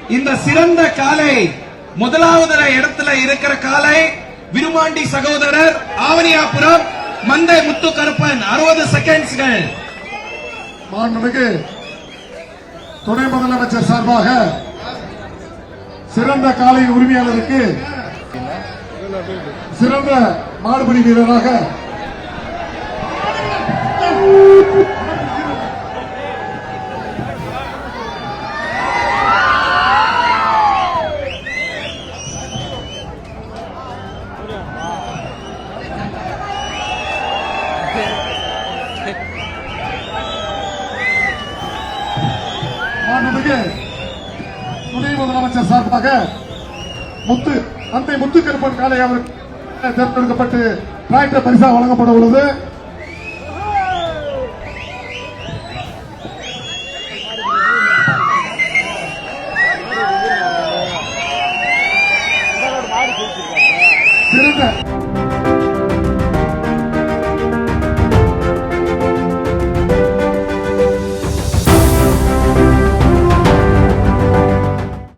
இந்த சிறந்த காலை முதலாவது இடத்துல இருக்கிற காலை விருமாண்டி சகோதரர் ஆவணியாபுரம் மந்தை முத்து கருப்பன் 60 செகண்ட்ஸ்கள். மாண்புமிகு துணை முதலமைச்சர் சார்பாக சிறந்த காலை உரிமையாளருக்கு சிறந்த மாடுபிடி வீரராக மாண்புமிகு துணை முதலமைச்சர் சார்பாக தந்தை முத்துக்கருப்பன் காலை அவருக்கு தேர்ந்தெடுக்கப்பட்டு டிராக்டர் பரிசாக வழங்கப்பட உள்ளது. சிறந்த